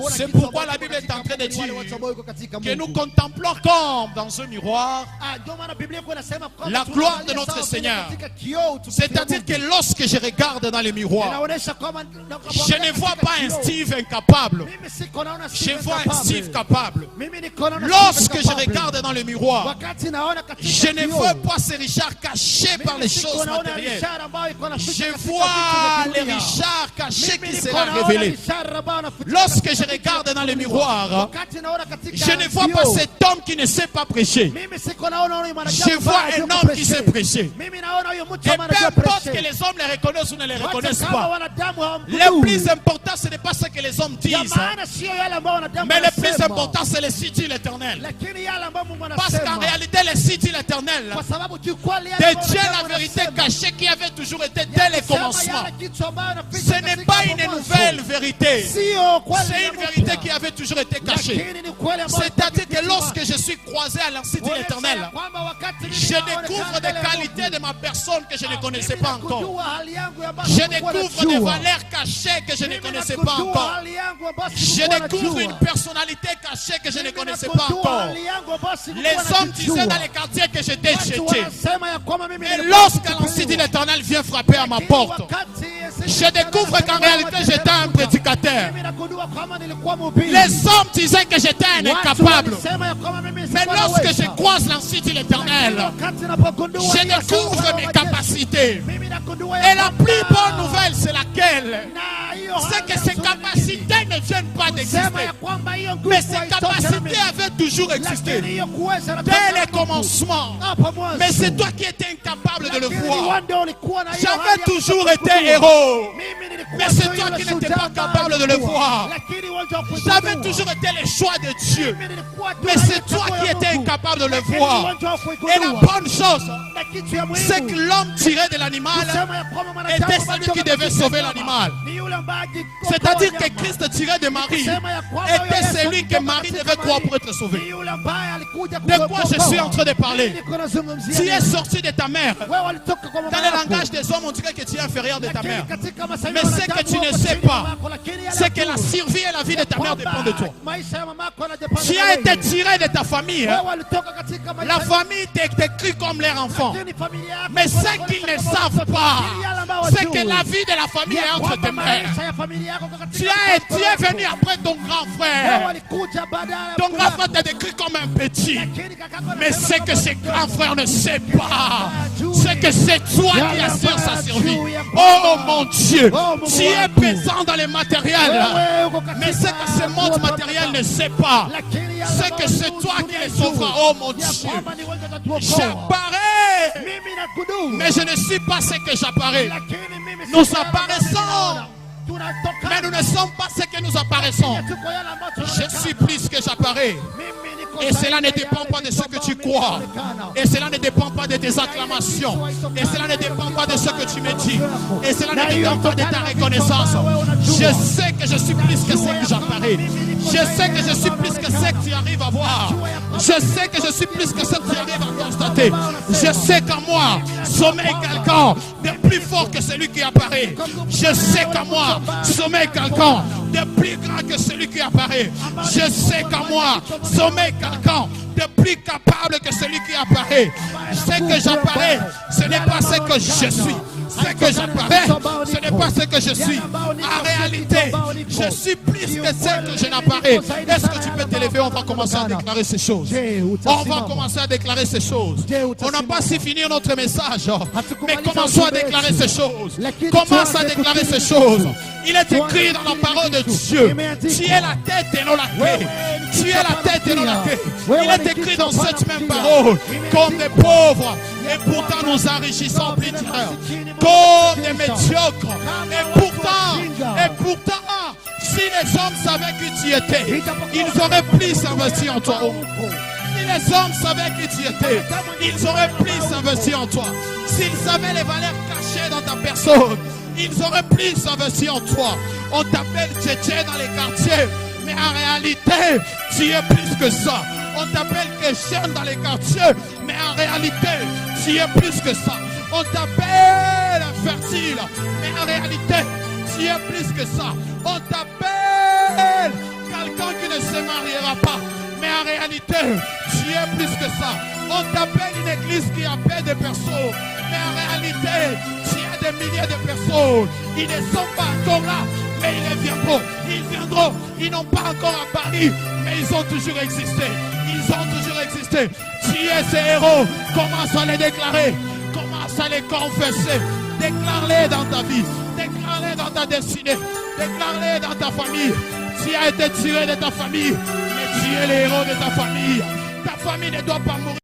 C'est pourquoi la Bible est en train de dire que nous contemplons comme dans un miroir la gloire de notre Seigneur. C'est-à-dire que lorsque je regarde dans le miroir, je ne vois pas un Steve incapable. Je vois un Steve capable. Lorsque je regarde dans le miroir, je ne vois pas ce Richard caché par les choses matérielles. Je vois les Richard cachés qui sera révélé. Lorsque je regarde dans le miroir, je ne vois pas cet homme qui ne sait pas prêcher. Je vois un homme qui sait prêcher. Et peu importe que les hommes les reconnaissent ou ne les reconnaissent pas, le plus important ce n'est pas ce que les hommes disent, mais le plus important c'est le site l'éternel. Parce qu'en réalité le site l'éternel détient la vérité cachée qui avait toujours été dès le commencement. Ce n'est pas une nouvelle vérité, c'est une vérité qui avait toujours été cachée. C'est-à-dire que lorsque je suis croisé à l'Institut éternel, je découvre des qualités de ma personne que je ne connaissais pas encore. Je découvre des valeurs cachées que je ne connaissais pas encore. Je découvre une personnalité cachée que je ne connaissais pas encore. Les hommes disaient dans les quartiers que j'étais jeté. Mais lorsque l'Institut éternel vient frapper à ma porte, je découvre qu'en réalité j'étais un prédicateur. Les hommes disaient que j'étais un incapable. Mais lorsque je croise l'Institut éternel, je découvre mes capacités. Et la plus bonne nouvelle, c'est laquelle? C'est que ces capacités ne viennent pas d'exister. Mais ces capacités avaient toujours existé. Dès le commencement. Mais c'est toi qui étais incapable de le voir. J'avais toujours été héros. Mais c'est toi qui n'étais pas capable de le voir. J'avais toujours été le choix de Dieu. Mais c'est toi qui étais incapable de le voir. Et la bonne chose, c'est que l'homme tiré de l'animal était celui qui devait sauver l'animal. C'est-à-dire que Christ tiré de Marie était celui que Marie devait croire pour être sauvé. De quoi je suis en train de parler? Tu es sorti de ta mère. Dans le langage des hommes, on dirait que tu es inférieur de ta mère. Mais ce que tu ne sais pas, c'est que la survie et la vie de ta mère dépendent de toi. Tu as été tiré de ta famille. La famille t'écrit comme leur enfant. Mais ce qu'ils ne savent pas, c'est que la vie de la famille est entre tes mains. Tu es venu après ton grand frère. Ton grand frère t'a décrit comme un petit. Mais ce que ce grand frère ne sait pas, c'est que c'est toi qui assure sa survie. Oh mon Dieu, tu es présent dans les matériels. Mais ce que ce monde matériel ne sait pas, c'est que c'est toi qui les sauvera. Oh mon Dieu, j'apparais, mais je ne suis pas ce que j'apparais. Nous apparaissons, mais nous ne sommes pas ce que nous apparaissons. Je suis plus que j'apparais. Et cela ne dépend pas de ce que tu crois. Et cela ne dépend pas de tes acclamations. Et cela ne dépend pas de ce que tu me dis. Et cela ne dépend pas de ta reconnaissance. Je sais que je suis plus que ce que j'apparais. Je sais que je suis plus que ce que tu arrives à voir. Je sais que je suis plus que ce que tu arrives à constater. Je sais qu'en moi sommeille quelqu'un de plus fort que celui qui apparaît. Je sais qu'en moi sommeille quelqu'un de plus grand que celui qui apparaît. Je sais qu'en moi sommeille quelqu'un de plus capable que celui qui apparaît. Ce que j'apparais, ce n'est pas ce que je suis. Ce que j'apparais, ce n'est pas ce que je suis. En réalité, je suis plus que ce que je n'apparais. Est-ce que tu peux t'élever? On va commencer à déclarer ces choses. On va commencer à déclarer ces choses. On n'a pas si fini notre message. Mais commençons à déclarer ces choses. Commence à déclarer ces choses. Il est écrit dans la parole de Dieu. Tu es la tête et non la queue. Tu es la tête et non la queue. Il est écrit dans cette même parole. Comme des pauvres. Et pourtant nous enrichissons plus tard. Comme des médiocres. Et pourtant, si les hommes savaient qui tu étais, ils auraient plus investi en toi. Si les hommes savaient qui tu étais, ils auraient plus investi en toi. S'ils savaient les valeurs cachées dans ta personne, ils auraient plus investi en toi. On t'appelle Tchétché dans les quartiers, mais en réalité, tu es plus que ça. On t'appelle Kéchen dans les quartiers, mais en réalité, tu es plus que ça. On t'appelle infertile, mais en réalité, tu es plus que ça. On t'appelle réalité, tu es plus que ça. On t'appelle une église qui appelle des personnes. Mais en réalité, tu as des milliers de personnes. Ils ne sont pas encore là, mais ils viendront. Ils viendront. Ils n'ont pas encore apparu, mais ils ont toujours existé. Ils ont toujours existé. Tu es ces héros. Commence à les déclarer. Commence à les confesser. Déclare-les dans ta vie. Déclare-les dans ta destinée. Déclare-les dans ta famille. Tu as été tiré de ta famille, mais tu es le héros de ta famille. Ta famille ne doit pas mourir.